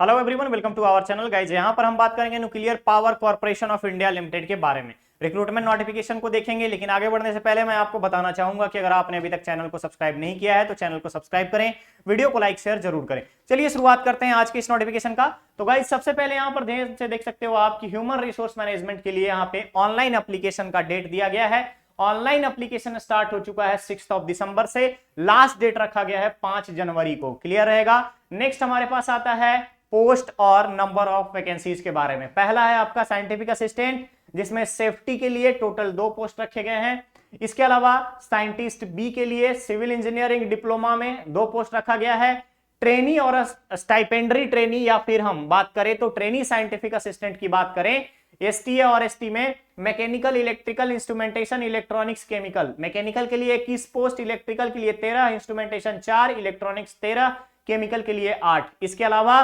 Hello everyone, welcome to our channel guys. यहाँ पर हम बात करेंगे nuclear power corporation of India limited के बारे में। रिक्रूटमेंट नोटिफिकेशन को देखेंगे, लेकिन आगे बढ़ने से पहले मैं आपको बताना चाहूंगा कि अगर आपने अभी तक चैनल को सब्सक्राइब नहीं किया है तो चैनल को सब्सक्राइब करें, वीडियो को लाइक शेयर जरूर करें। चलिए शुरुआत करते हैं आज के इस नोटिफिकेशन का। तो गाइज सबसे पहले यहाँ पर ध्यान से देख सकते हो आपकी ह्यूमन रिसोर्स मैनेजमेंट के लिए यहाँ पे ऑनलाइन एप्लीकेशन का डेट दिया गया है। ऑनलाइन एप्लीकेशन स्टार्ट हो चुका है 6 दिसंबर से, लास्ट डेट रखा गया है 5 जनवरी को। क्लियर रहेगा। नेक्स्ट हमारे पास आता है पोस्ट और नंबर ऑफ वैकेंसीज के बारे में। पहला है आपका साइंटिफिक असिस्टेंट, जिसमें सेफ्टी के लिए टोटल 2 पोस्ट रखे गए हैं। इसके अलावा साइंटिस्ट बी के लिए सिविल इंजीनियरिंग डिप्लोमा में 2 पोस्ट रखा गया है। ट्रेनी और स्टाइपेंडरी ट्रेनी, या फिर हम बात करें तो ट्रेनी साइंटिफिक असिस्टेंट की बात करें, एसटीए और एसटी में mechanical, electrical, instrumentation, electronics, chemical. Mechanical के लिए 21 पोस्ट, इलेक्ट्रिकल के लिए 13, इंस्ट्रूमेंटेशन 4, इलेक्ट्रॉनिक्स 13, केमिकल के लिए 8। इसके अलावा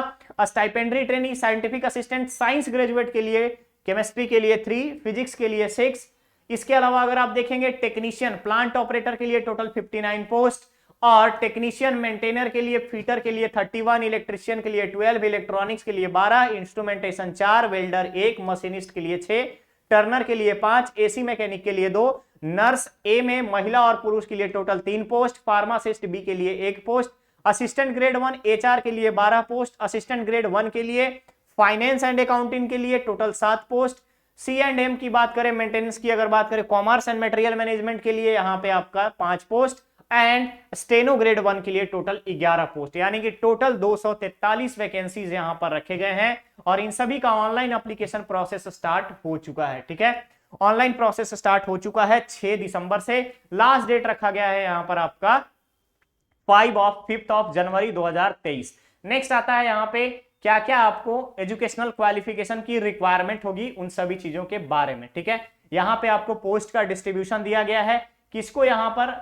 stipendiary trainee scientific assistant science graduate के लिए, केमिस्ट्री के लिए 3, फिजिक्स के लिए 6। इसके अलावा अगर आप देखेंगे टेक्नीशियन प्लांट ऑपरेटर के लिए टोटल 59 पोस्ट, और टेक्नीशियन मेंटेनर के लिए, फीटर के लिए 31, इलेक्ट्रिशियन के लिए 12, इलेक्ट्रॉनिक्स के लिए 12, इंस्ट्रूमेंटेशन 4, वेल्डर 1, मशीनिस्ट के लिए 6, टर्नर के लिए 5, एसी मैकेनिक के लिए 2, नर्स ए में महिला और पुरुष के लिए टोटल 3 पोस्ट, फार्मासिस्ट बी के लिए 1 पोस्ट, असिस्टेंट ग्रेड 1 एचआर के लिए 12 पोस्ट, असिस्टेंट ग्रेड 1 के लिए फाइनेंस एंड अकाउंटिंग के लिए total 7 post. C and M की बात करें, मेंटेनेंस की अगर बात करें, कॉमर्स एंड मटेरियल मैनेजमेंट के लिए यहां पे आपका 5 पोस्ट, एंड स्टेनो ग्रेड 1 के लिए टोटल 11 पोस्ट। यानी कि टोटल 243 वैकेंसीज यहां पर रखे गए हैं, और इन सभी का ऑनलाइन एप्लीकेशन प्रोसेस स्टार्ट हो चुका है। ठीक है, ऑनलाइन प्रोसेस स्टार्ट हो चुका है 6 दिसंबर से। लास्ट डेट रखा गया है यहां पर आपका 5 जनवरी 2023। नेक्स्ट आता है यहाँ पे क्या क्या आपको एजुकेशनल क्वालिफिकेशन की रिक्वायरमेंट होगी, उन सभी चीजों के बारे में। ठीक है, यहाँ पे आपको पोस्ट का डिस्ट्रीब्यूशन दिया गया है, किसको यहाँ पर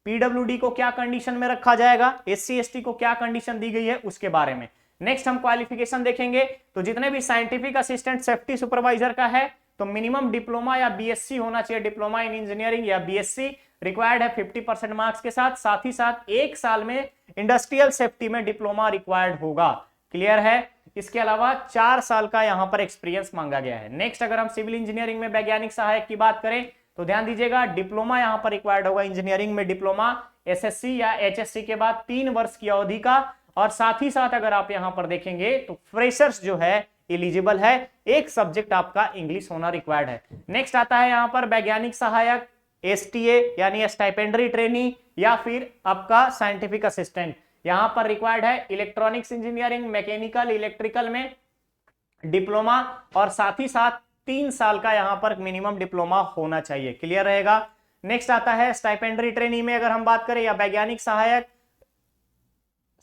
पीडब्ल्यूडी को क्या कंडीशन में रखा जाएगा, एससी एसटी को क्या कंडीशन दी गई है, उसके बारे में। नेक्स्ट हम क्वालिफिकेशन देखेंगे, तो जितने भी साइंटिफिक असिस्टेंट सेफ्टी सुपरवाइजर का है तो मिनिमम डिप्लोमा या बीएससी होना चाहिए, डिप्लोमा इन इंजीनियरिंग या बीएससी रिक्वायर्ड है 50% मार्क्स के साथ ही साथ 1 साल में इंडस्ट्रियल सेफ्टी में डिप्लोमा रिक्वायर्ड होगा। क्लियर है। इसके अलावा 4 साल का यहां पर एक्सपीरियंस मांगा गया है। नेक्स्ट अगर हम सिविल इंजीनियरिंग में वैज्ञानिक सहायक की बात करें तो ध्यान दीजिएगा, डिप्लोमा यहां पर रिक्वायर्ड होगा इंजीनियरिंग में, डिप्लोमा एसएससी या एचएससी के बाद 3 वर्ष की अवधि का, और साथ ही साथ अगर आप यहां पर देखेंगे तो फ्रेशर्स जो है एलिजिबल है, एक सब्जेक्ट आपका इंग्लिश होना रिक्वायर्ड है। नेक्स्ट आता है यहां पर वैज्ञानिक सहायक, एसटीए यानी स्टाइपेंडरी ट्रेनी, या फिर आपका साइंटिफिक असिस्टेंट। यहां पर रिक्वायर्ड है इलेक्ट्रॉनिक्स इंजीनियरिंग, मैकेनिकल, इलेक्ट्रिकल में डिप्लोमा, और साथ ही साथ 3 साल का यहां पर मिनिमम डिप्लोमा होना चाहिए। क्लियर रहेगा। नेक्स्ट आता है स्टाइपेंडरी ट्रेनी में अगर हम बात करें, या वैज्ञानिक सहायक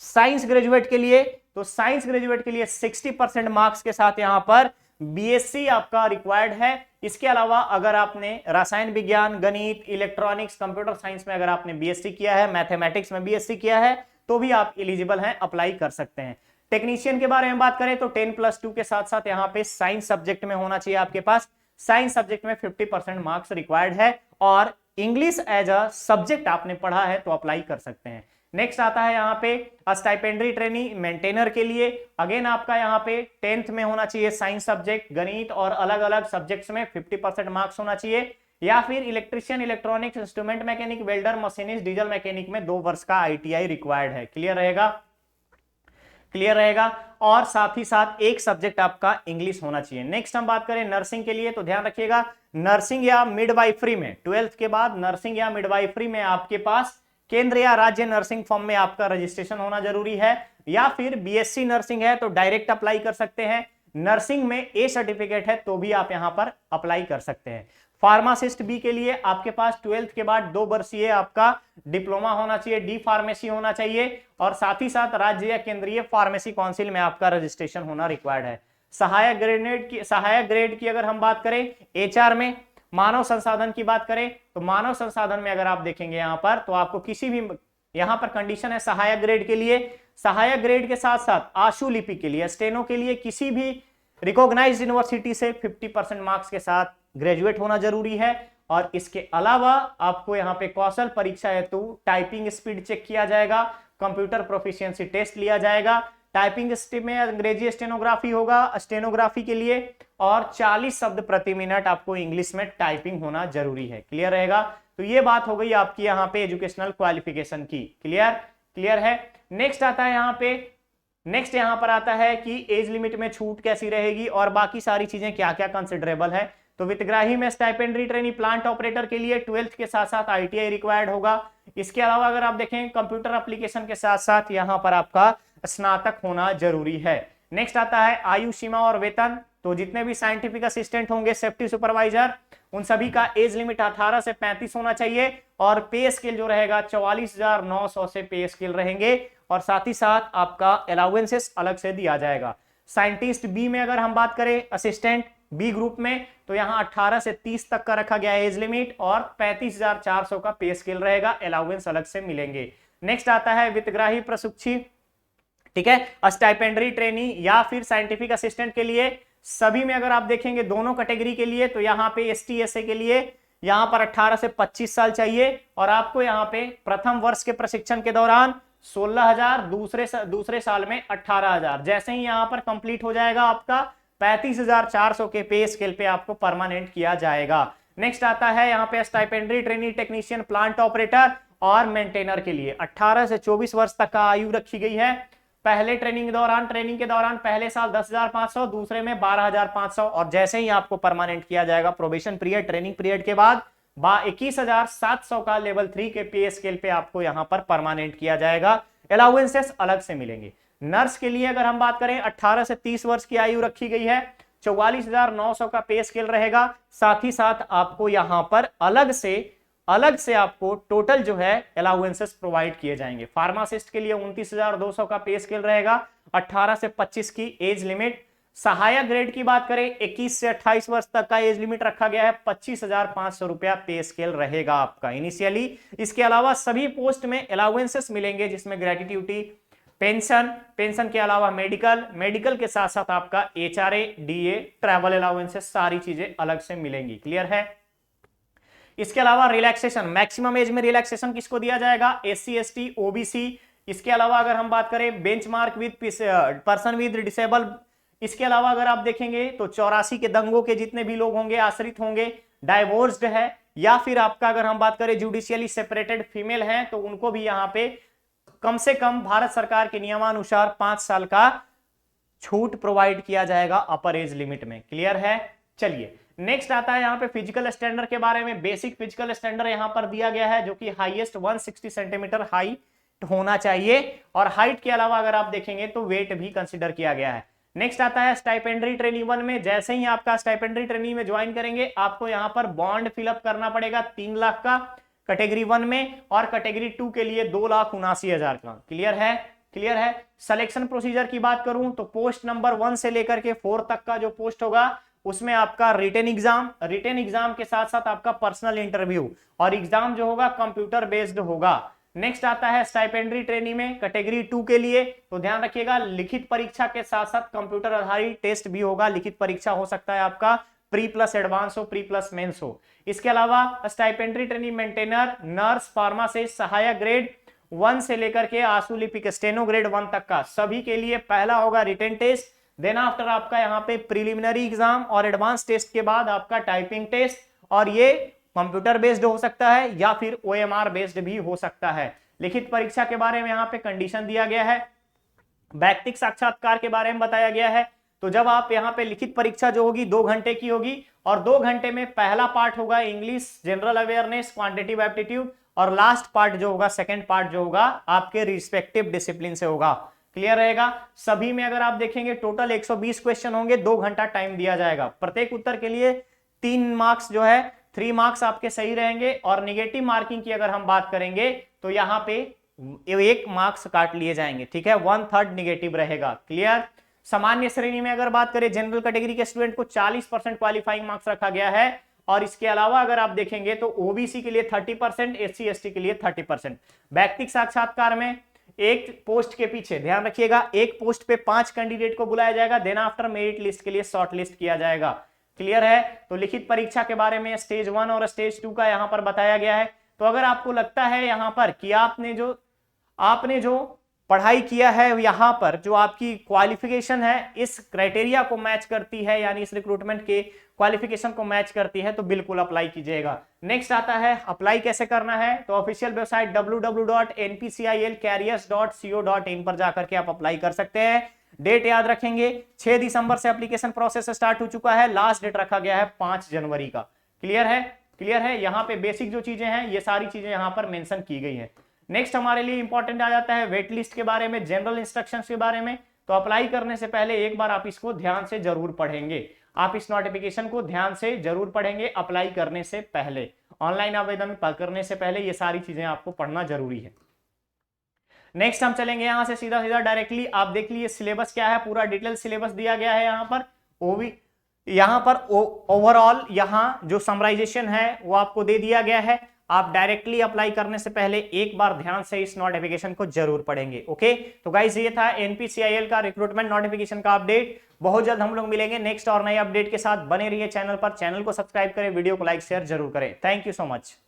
साइंस ग्रेजुएट के लिए, तो साइंस ग्रेजुएट के लिए 60% मार्क्स के साथ यहां पर बीएससी आपका रिक्वायर्ड है। इसके अलावा अगर आपने रसायन विज्ञान, गणित, इलेक्ट्रॉनिक्स, कंप्यूटर साइंस में अगर आपने बीएससी किया है, मैथमेटिक्स में बीएससी किया है, तो भी आप एलिजिबल हैं, अप्लाई कर सकते हैं। टेक्नीशियन के बारे में बात करें तो 10+2 के साथ साथ यहाँ पे साइंस सब्जेक्ट में होना चाहिए आपके पास, साइंस सब्जेक्ट में 50% मार्क्स रिक्वायर्ड है, और इंग्लिश एज अ सब्जेक्ट आपने पढ़ा है तो अप्लाई कर सकते हैं। नेक्स्ट आता है यहाँ पे स्टाइपेंडरी ट्रेनी मेंटेनर के लिए, अगेन आपका यहाँ पे 10th में होना चाहिए साइंस सब्जेक्ट, गणित और अलग अलग सब्जेक्ट्स में 50% मार्क्स होना चाहिए, या फिर electrician, electronics, instrument mechanic, welder, machinist, diesel mechanic में 2 वर्ष का आईटीआई रिक्वायर्ड है। क्लियर रहेगा। क्लियर रहेगा, और साथ ही साथ एक सब्जेक्ट आपका इंग्लिश होना चाहिए। नेक्स्ट हम बात करें नर्सिंग के लिए, तो ध्यान रखिएगा, नर्सिंग या मिडवाइफरी में 12th के बाद नर्सिंग या मिडवाइफरी में आपके पास केंद्र या राज्य नर्सिंग फॉर्म में आपका रजिस्ट्रेशन होना जरूरी है, या फिर बीएससी नर्सिंग है तो डायरेक्ट अप्लाई कर सकते हैं। नर्सिंग में ए सर्टिफिकेट है तो भी आप यहां पर अप्लाई कर सकते हैं। फार्मासिस्ट बी के लिए आपके पास 12th के बाद 2 वर्षीय आपका डिप्लोमा होना चाहिए, डी फार्मेसी होना चाहिए, और साथ ही साथ राज्य या केंद्रीय फार्मेसी काउंसिल में आपका रजिस्ट्रेशन होना रिक्वायर्ड है। सहायक ग्रेड की अगर हम बात करें एचआर में, मानव संसाधन की बात करें तो मानव संसाधन में अगर आप देखेंगे यहां पर तो आपको किसी भी यहां पर कंडीशन है सहायक ग्रेड के लिए, सहायक ग्रेड के साथ साथ आशुलिपि के लिए, स्टेनो के लिए किसी भी रिकॉग्नाइज्ड यूनिवर्सिटी से 50% मार्क्स के साथ ग्रेजुएट होना जरूरी है, और इसके अलावा आपको यहाँ पे कौशल परीक्षा हेतु टाइपिंग स्पीड चेक किया जाएगा, कंप्यूटर प्रोफिशिएंसी टेस्ट लिया जाएगा, टाइपिंग में अंग्रेजी स्टेनोग्राफी होगा स्टेनोग्राफी के लिए, और 40 शब्द प्रति मिनट आपको इंग्लिश में टाइपिंग होना जरूरी है। क्लियर रहेगा? तो ये बात हो गई आपकी यहाँ पे एजुकेशनल क्वालिफिकेशन की। क्लियर है। नेक्स्ट आता है यहाँ पे, नेक्स्ट यहाँ पर आता है कि एज लिमिट में छूट कैसी रहेगी और बाकी सारी चीजें क्या क्या कंसिडरेबल है। तो वित्तग्राही में स्टाइपेंडरी ट्रेनी प्लांट ऑपरेटर के लिए 12th के साथ साथ ITI रिक्वायर्ड होगा। इसके अलावा अगर आप देखें कंप्यूटर एप्लीकेशन के साथ साथ यहाँ पर आपका स्नातक होना जरूरी है। नेक्स्ट आता है आयु सीमा और वेतन। तो जितने भी साइंटिफिक असिस्टेंट होंगे, सेफ्टी सुपरवाइजर, उन सभी का एज लिमिट 18 से 35 होना चाहिए और पे स्केल जो रहेगा 44,900 से पे स्केल रहेंगे और साथ ही साथ आपका अलाउंसेस अलग से दिया जाएगा। साइंटिस्ट बी में अगर हम बात करें, असिस्टेंट बी ग्रुप में, तो यहाँ 18 से 30 तक का रखा गया है एज लिमिट और 35,400 का पे स्केल रहेगा, अलाउंस अलग से मिलेंगे। नेक्स्ट आता है वित्तग्राही प्रशिक्षु, ठीक है, स्टाइपेंडरी ट्रेनी या फिर साइंटिफिक असिस्टेंट के लिए सभी में अगर आप देखेंगे दोनों कैटेगरी के लिए, तो यहाँ पे ST SA के लिए यहाँ पर 18 से 25 साल चाहिए और आपको यहाँ पे प्रथम वर्ष के प्रशिक्षण के दौरान 16,000, दूसरे साल में 18,000, जैसे ही यहाँ पर कंप्लीट हो जाएगा आपका 35,400 के पे स्केल पे आपको परमानेंट किया जाएगा। नेक्स्ट आता है यहाँ पे stipendiary trainee technician plant operator और मेंटेनर के लिए 18 से 24 वर्ष तक का आयु रखी गई है। पहले ट्रेनिंग के दौरान पहले साल 10,500, दूसरे में 12,500 और जैसे ही आपको परमानेंट किया जाएगा प्रोबेशन पीरियड, ट्रेनिंग पीरियड के बाद 21,700 का लेवल 3 के पे स्केल पे आपको यहां पर परमानेंट किया जाएगा, अलाउंसेस अलग से मिलेंगे। नर्स के लिए अगर हम बात करें 18 से 30 वर्ष की आयु रखी गई है, 44,900 का पे स्केल रहेगा, साथ ही साथ आपको यहां पर अलग से आपको टोटल जो है अलाउंसेस प्रोवाइड किए जाएंगे। फार्मासिस्ट के लिए 29,200 का पे स्केल रहेगा, 18 से 25 की एज लिमिट। सहायक ग्रेड की बात करें 21 से 28 वर्ष तक का एज लिमिट रखा गया है, 25,500 रुपया पे स्केल रहेगा आपका इनिशियली। इसके अलावा सभी पोस्ट में अलाउंसेस मिलेंगे जिसमें ग्रेट्युटी, पेंशन के अलावा मेडिकल के साथ साथ आपका HRA, DA, ट्रैवल अलाउंसेस, सारी चीजें अलग से मिलेंगी। क्लियर है? इसके अलावा रिलैक्सेशन, मैक्सिमम एज में रिलैक्सेशन किसको दिया जाएगा? SC ST OBC। इसके अलावा अगर हम बात करें benchmark with person with disable, इसके अलावा अगर आप देखेंगे तो 84 के दंगों के जितने भी लोग होंगे, आश्रित होंगे, डाइवोर्स्ड है या फिर आपका अगर हम बात करें जुडिशियली सेपरेटेड फीमेल हैं, तो उनको भी यहाँ पे कम से कम भारत सरकार के नियमानुसार 5 साल का छूट प्रोवाइड किया जाएगा अपर एज लिमिट में। क्लियर है? चलिए नेक्स्ट आता है यहाँ पे फिजिकल स्टैंडर्ड के बारे में। बेसिक फिजिकल स्टैंडर्ड यहाँ पर दिया गया है जो कि हाईएस्ट 160 सेंटीमीटर हाइट होना चाहिए और हाइट के अलावा अगर आप देखेंगे तो वेट भी कंसिडर किया गया है। नेक्स्ट आता है स्टाइपेंडरी ट्रेनी 1 में, जैसे ही आपका स्टाइपेंडरी ट्रेनी में ज्वाइन करेंगे आपको यहाँ पर बॉन्ड फिलअप करना पड़ेगा 3 लाख का कैटेगरी 1 में और कैटेगरी 2 के लिए 2,79,000 का। क्लियर है? सिलेक्शन प्रोसीजर की बात करूं तो पोस्ट नंबर 1 से लेकर के 4 तक का जो पोस्ट होगा उसमें आपका रिटन एग्जाम के साथ साथ आपका पर्सनल इंटरव्यू और एग्जाम जो होगा कंप्यूटर बेस्ड होगा। नेक्स्ट आता है स्टाइपेंडरी ट्रेनी में कैटेगरी 2 के लिए, तो ध्यान रखिएगा लिखित परीक्षा के साथ साथ कंप्यूटर आधारित टेस्ट भी होगा। लिखित परीक्षा हो सकता है आपका प्री प्लस एडवांस हो, प्री प्लस मेंस हो। इसके अलावा stipendiary trainee maintainer, nurse, pharmacist, सहायक ग्रेड 1 से लेकर के आशुलिपिक स्टेनो ग्रेड 1 तक का सभी के लिए पहला होगा रिटन टेस्ट, देन आफ्टर आपका यहाँ पे प्रिलिमिनरी एग्जाम और एडवांस टेस्ट के बाद आपका टाइपिंग टेस्ट, और ये कंप्यूटर बेस्ड हो सकता है या फिर OMR बेस्ड भी हो सकता है। लिखित परीक्षा के बारे में यहाँ पे कंडीशन दिया गया है। व्यक्तिगत साक्षात्कार के बारे में बताया गया है। तो जब आप यहाँ पे लिखित परीक्षा जो होगी 2 घंटे की होगी और 2 घंटे में पहला पार्ट होगा English, general awareness, quantitative aptitude और लास्ट पार्ट जो होगा, सेकेंड पार्ट जो होगा आपके रिस्पेक्टिव डिसिप्लिन से होगा। क्लियर रहेगा? सभी में अगर आप देखेंगे टोटल 120 क्वेश्चन होंगे, 2 घंटा टाइम दिया जाएगा। प्रत्येक उत्तर के लिए 3 मार्क्स जो है 3 मार्क्स आपके सही रहेंगे और निगेटिव मार्किंग की अगर हम बात करेंगे तो यहाँ पे 1 मार्क्स काट लिए जाएंगे। ठीक है, 1/3 निगेटिव रहेगा। क्लियर? सामान्य श्रेणी में अगर बात करें जनरल कैटेगरी के स्टूडेंट को 40% क्वालिफाइंग मार्क्स रखा गया है और इसके अलावा अगर आप देखेंगे तो OBC के लिए 30%, SC ST के लिए 30%। व्यक्तिगत साक्षात्कार में एक पोस्ट के पीछे ध्यान रखिएगा, एक पोस्ट पे 5 कैंडिडेट को बुलाया जाएगा, देन आफ्टर मेरिट लिस्ट के लिए शॉर्ट लिस्ट किया जाएगा। क्लियर है? तो लिखित परीक्षा के बारे में स्टेज 1 और स्टेज 2 का यहाँ पर बताया गया है। तो अगर आपको लगता है यहाँ पर कि आपने जो पढ़ाई किया है, यहां पर जो आपकी क्वालिफिकेशन है इस क्राइटेरिया को मैच करती है, यानी इस रिक्रूटमेंट के क्वालिफिकेशन को मैच करती है, तो बिल्कुल अप्लाई कीजिएगा। नेक्स्ट आता है अप्लाई कैसे करना है, तो ऑफिशियल वेबसाइट www.npcilcareers.co.in पर जाकर के आप अप्लाई कर सकते हैं। डेट याद रखेंगे 6 दिसंबर से एप्लीकेशन प्रोसेस स्टार्ट हो चुका है, लास्ट डेट रखा गया है 5 जनवरी का। क्लियर है? क्लियर है? यहाँ पे बेसिक जो चीजें हैं ये सारी चीजें यहाँ पर मेंशन की गई हैं। नेक्स्ट हमारे लिए इंपॉर्टेंट आ जाता है वेट लिस्ट के बारे में, जनरल इंस्ट्रक्शंस के बारे में। तो अप्लाई करने से पहले एक बार आप इसको ध्यान से जरूर पढ़ेंगे, आप इस नोटिफिकेशन को ध्यान से जरूर पढ़ेंगे अप्लाई करने से पहले, ऑनलाइन आवेदन करने से पहले ये सारी चीजें आपको पढ़ना जरूरी है। नेक्स्ट हम चलेंगे यहां से सीधा सीधा डायरेक्टली, आप देख लीजिए सिलेबस क्या है, पूरा डिटेल सिलेबस दिया गया है यहाँ पर। यहाँ पर ओवरऑल यहाँ जो समराइजेशन है वो आपको दे दिया गया है। आप डायरेक्टली अप्लाई करने से पहले एक बार ध्यान से इस नोटिफिकेशन को जरूर पढ़ेंगे। ओके, तो गाइस ये था एनपीसीआईएल का रिक्रूटमेंट नोटिफिकेशन का अपडेट। बहुत जल्द हम लोग मिलेंगे नेक्स्ट और नए अपडेट के साथ। बने रहिए चैनल पर, चैनल को सब्सक्राइब करें, वीडियो को लाइक शेयर जरूर करें। Thank you so much.